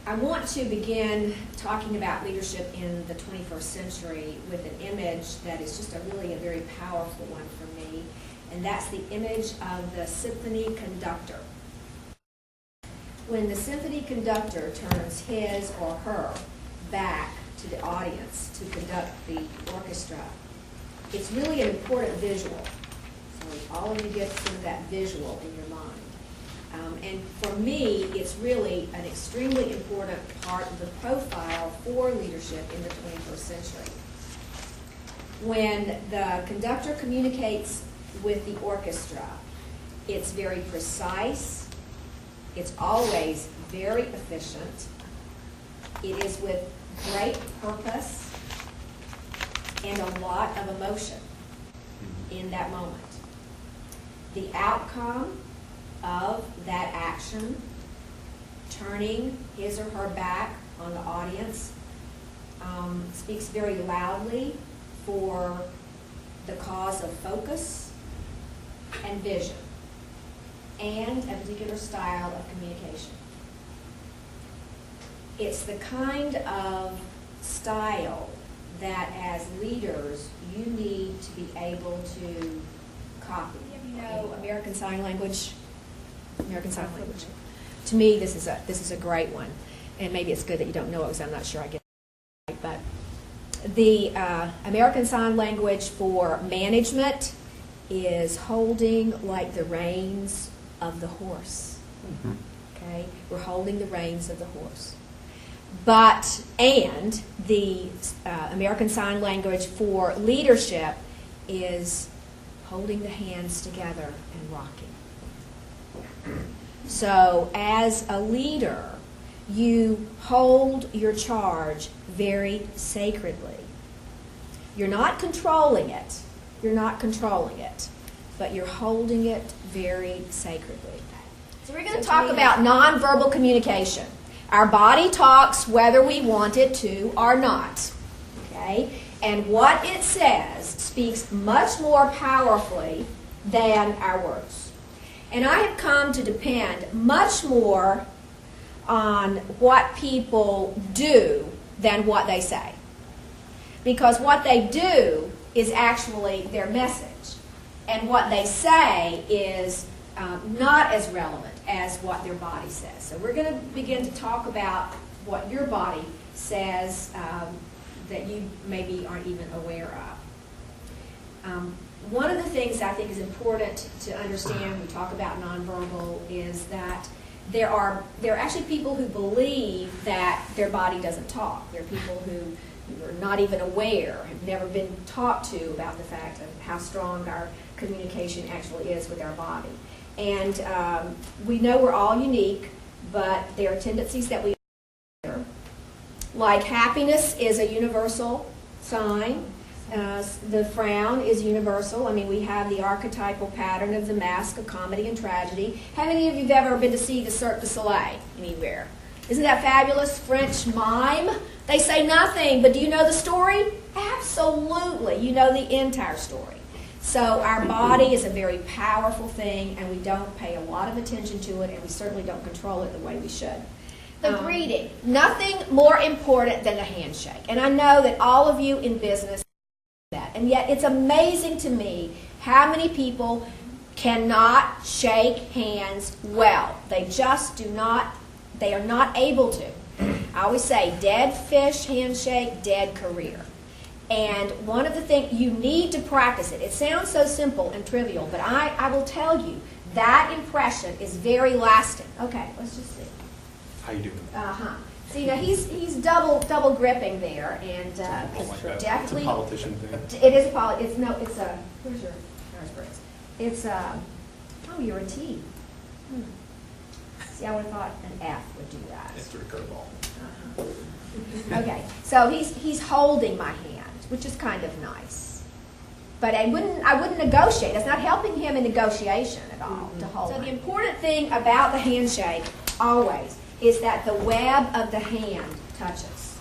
I want to begin talking about leadership in the 21st century with an image that is just a very powerful one for me, and that's the image of the symphony conductor. When the symphony conductor turns his or her back to the audience to conduct the orchestra, it's really an important visual. So all of you get some of that visual in your mind. And for me, it's really an extremely important part of the profile for leadership in the 21st century. When the conductor communicates with the orchestra, it's very precise, it's always very efficient, it is with great purpose, and a lot of emotion in that moment. The outcome of that action, turning his or her back on the audience, speaks very loudly for the cause of focus and vision and a particular style of communication. It's the kind of style that as leaders you need to be able to copy. You know American Sign Language? American Sign Language. To me, this is a great one, and maybe it's good that you don't know it because I'm not sure I get it right. But the American Sign Language for management is holding like the reins of the horse. Okay, we're holding the reins of the horse. And the American Sign Language for leadership is holding the hands together and rocking. So as a leader, you hold your charge very sacredly. You're not controlling it. But you're holding it very sacredly. So we're going to talk about nonverbal communication. Our body talks whether we want it to or not. Okay? And what it says speaks much more powerfully than our words. And I have come to depend much more on what people do than what they say. Because what they do is actually their message. And what they say is not as relevant as what their body says. So we're going to begin to talk about what your body says that you maybe aren't even aware of. One of the things I think is important to understand when we talk about nonverbal is that there are actually people who believe that their body doesn't talk. There are people who are not even aware, have never been taught to about the fact of how strong our communication actually is with our body. And we know we're all unique, but there are tendencies that we share. Like happiness is a universal sign. The frown is universal. I mean, we have the archetypal pattern of the mask of comedy and tragedy. How many of you have ever been to see the Cirque du Soleil anywhere? Isn't that fabulous? French mime. They say nothing, but do you know the story? Absolutely. You know the entire story. So our body is a very powerful thing, and we don't pay a lot of attention to it, and we certainly don't control it the way we should. The greeting. Nothing more important than the handshake. And I know that all of you in business do that. And yet it's amazing to me how many people cannot shake hands well. They just do not, they are not able to. I always say, dead fish handshake, dead career. And one of the things, you need to practice it. It sounds so simple and trivial, but I will tell you, that impression is very lasting. Okay, let's just see. How you doing? See, now he's double gripping there, and definitely. It's a politician thing. It is a it's a, where's your Briggs? It's a, oh, you're a T. See, I would have thought an F would do that. It's a curveball. Okay, so he's holding my hand, which is kind of nice. But I wouldn't negotiate. That's not helping him in negotiation at all to hold. So the important thing about the handshake always is that the web of the hand touches.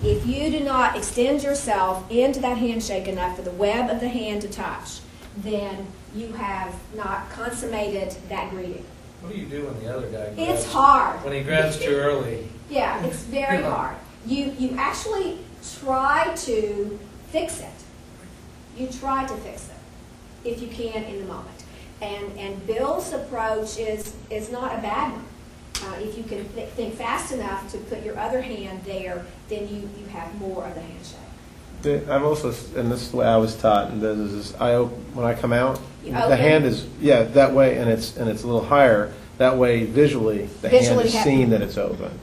If you do not extend yourself into that handshake enough for the web of the hand to touch, then you have not consummated that greeting. What do you do when the other guy grabs? It's hard. When he grabs too early. Yeah, it's very hard. You actually try to fix it. You try to fix it if you can in the moment. And Bill's approach is not a bad one. If you can think fast enough to put your other hand there, then you have more of the handshake. I've also, and this is the way I was taught, and this is when I come out, You the open? hand is that way, and it's a little higher. That way, visually, the hand is seen that it's open,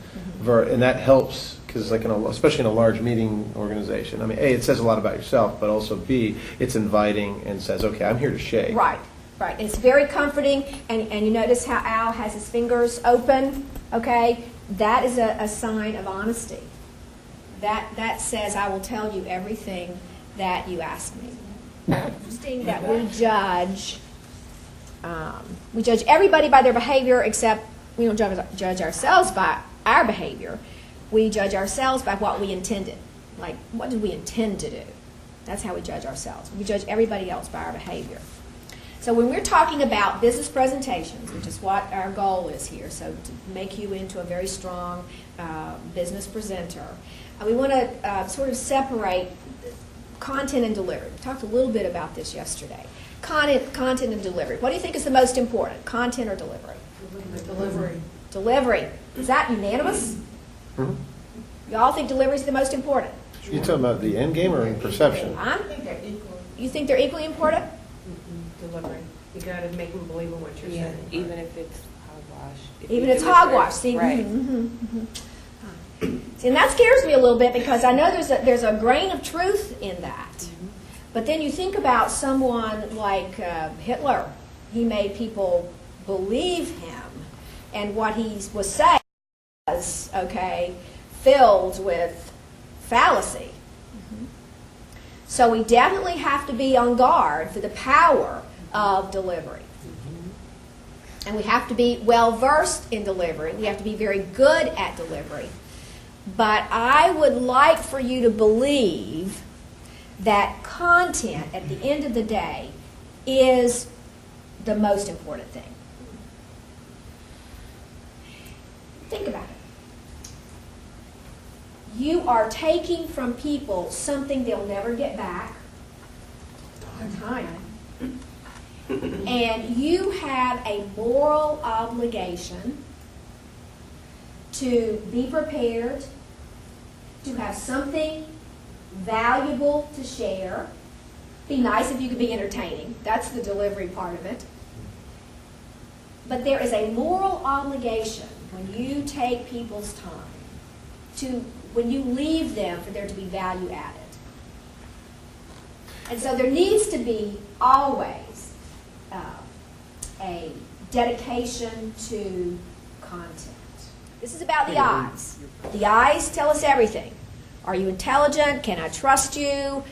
and that helps because, like, especially in a large meeting organization. I mean, A, it says a lot about yourself, but also B, it's inviting and says, okay, I'm here to shake. Right. Right. It's very comforting, and you notice how Al has his fingers open, okay? That is a sign of honesty. That says, I will tell you everything that you ask me. Interesting that we judge everybody by their behavior, except we don't judge ourselves by our behavior. We judge ourselves by what we intended. Like, what did we intend to do? That's how we judge ourselves. We judge everybody else by our behavior. So when we're talking about business presentations, which is what our goal is here, so to make you into a very strong business presenter, we want to sort of separate content and delivery. We talked a little bit about this yesterday. Content and delivery. What do you think is the most important, content or delivery? Delivery. Delivery. Is that unanimous? Mhm. Y'all think delivery is the most important? You talking about the end game or in perception? Huh? I think they're equal. You think they're equally important? Delivery. You got to make them believe in what you're Yeah, saying. even if it's hogwash. If Even you it's do it hogwash. right. See, Right. See, and that scares me a little bit because I know there's a grain of truth in that. But then you think about someone like Hitler. He made people believe him, and what he was saying was, okay, filled with fallacy. So we definitely have to be on guard for the power of delivery. And we have to be well versed in delivery. We have to be very good at delivery. But I would like for you to believe that content at the end of the day is the most important thing. Think about it. You are taking from people something they'll never get back. Time. And you have a moral obligation to be prepared, to have something valuable to share. Be nice if you could be entertaining. That's the delivery part of it. But there is a moral obligation when you take people's time, when you leave them, for there to be value added. And so there needs to be always a dedication to content. This is about the eyes. The eyes tell us everything. Are you intelligent? Can I trust you?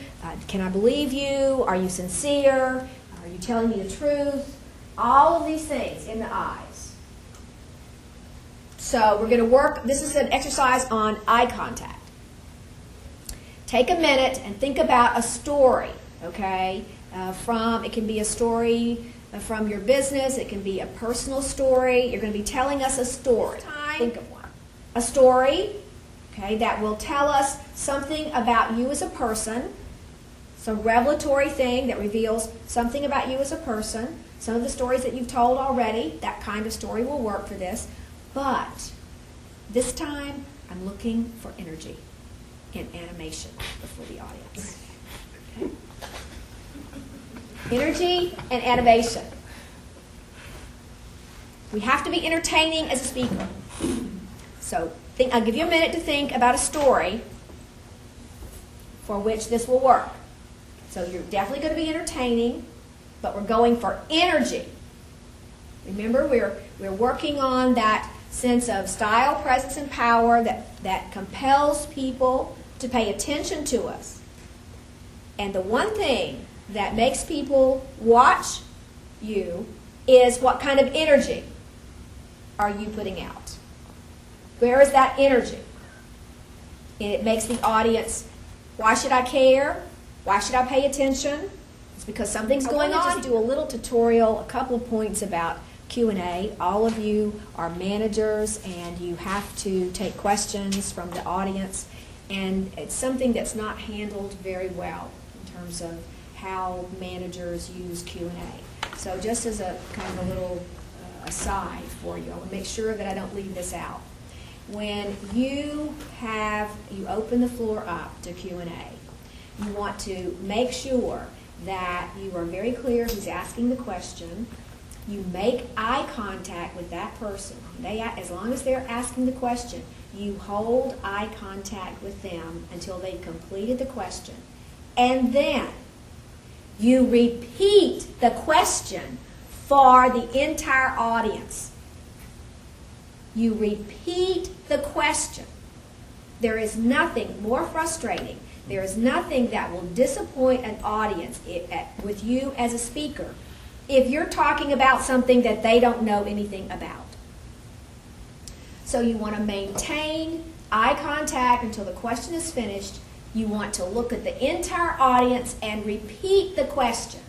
Can I believe you? Are you sincere? Are you telling me the truth? All of these things in the eyes. So we're going to work, this is an exercise on eye contact. Take a minute and think about a story, okay? It can be a story from your business. It can be a personal story. You're going to be telling us a story. Think of one. A story, okay, that will tell us something about you as a person, some revelatory thing that reveals something about you as a person. Some of the stories that you've told already, that kind of story will work for this. But this time, I'm looking for energy and animation before the audience. Okay? Energy and animation. We have to be entertaining as a speaker. So I'll give you a minute to think about a story for which this will work. So you're definitely going to be entertaining, but we're going for energy. Remember, we're working on that sense of style, presence, and power that compels people to pay attention to us. And the one thing that makes people watch you is what kind of energy are you putting out? Where is that energy? And it makes the audience, why should I care? Why should I pay attention? It's because something's going on. Just do a little tutorial, a couple of points about Q&A. All of you are managers, and you have to take questions from the audience, and it's something that's not handled very well in terms of how managers use Q&A. So just as a kind of a little aside for you, I want to make sure that I don't leave this out. When you open the floor up to Q&A, you want to make sure that you are very clear who's asking the question. You make eye contact with that person. As long as they're asking the question, you hold eye contact with them until they've completed the question. And then you repeat the question for the entire audience. You repeat the question. There is nothing more frustrating. There is nothing that will disappoint an audience with you as a speaker if you're talking about something that they don't know anything about. So you want to maintain eye contact until the question is finished. You want to look at the entire audience and repeat the question.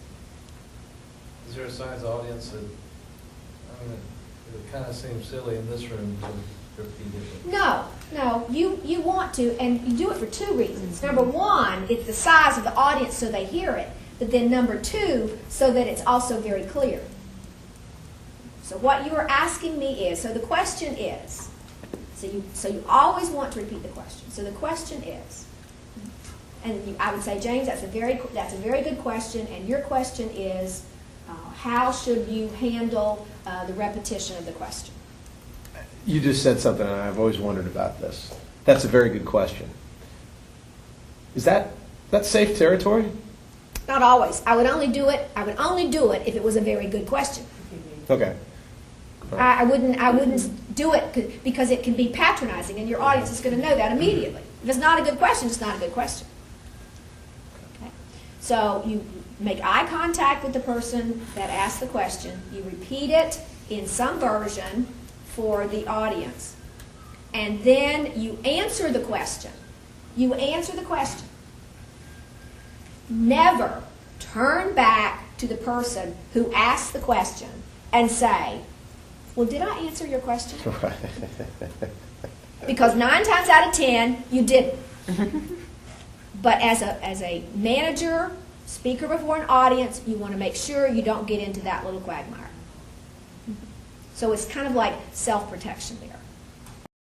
Is there a size audience that, I mean, it kind of seems silly in this room to repeat it? No, you want to, and you do it for two reasons. Number one, it's the size of the audience so they hear it, but then number two, so that it's also very clear. So what you are asking me is, so the question is, so you always want to repeat the question. So the question is, and I would say, James, that's a very good question, and your question is, how should you handle the repetition of the question? You just said something, and I've always wondered about this. That's a very good question. Is that safe territory? Not always. I would only do it if it was a very good question. Okay. I wouldn't do it because it can be patronizing, and your audience is going to know that immediately. If it's not a good question, it's not a good question. Okay. So you make eye contact with the person that asked the question. You repeat it in some version for the audience. And then you answer the question. You answer the question. Never turn back to the person who asked the question and say, well, did I answer your question? Because 9 times out of 10, you didn't. But as a manager, speaker before an audience, you want to make sure you don't get into that little quagmire. So it's kind of like self-protection there.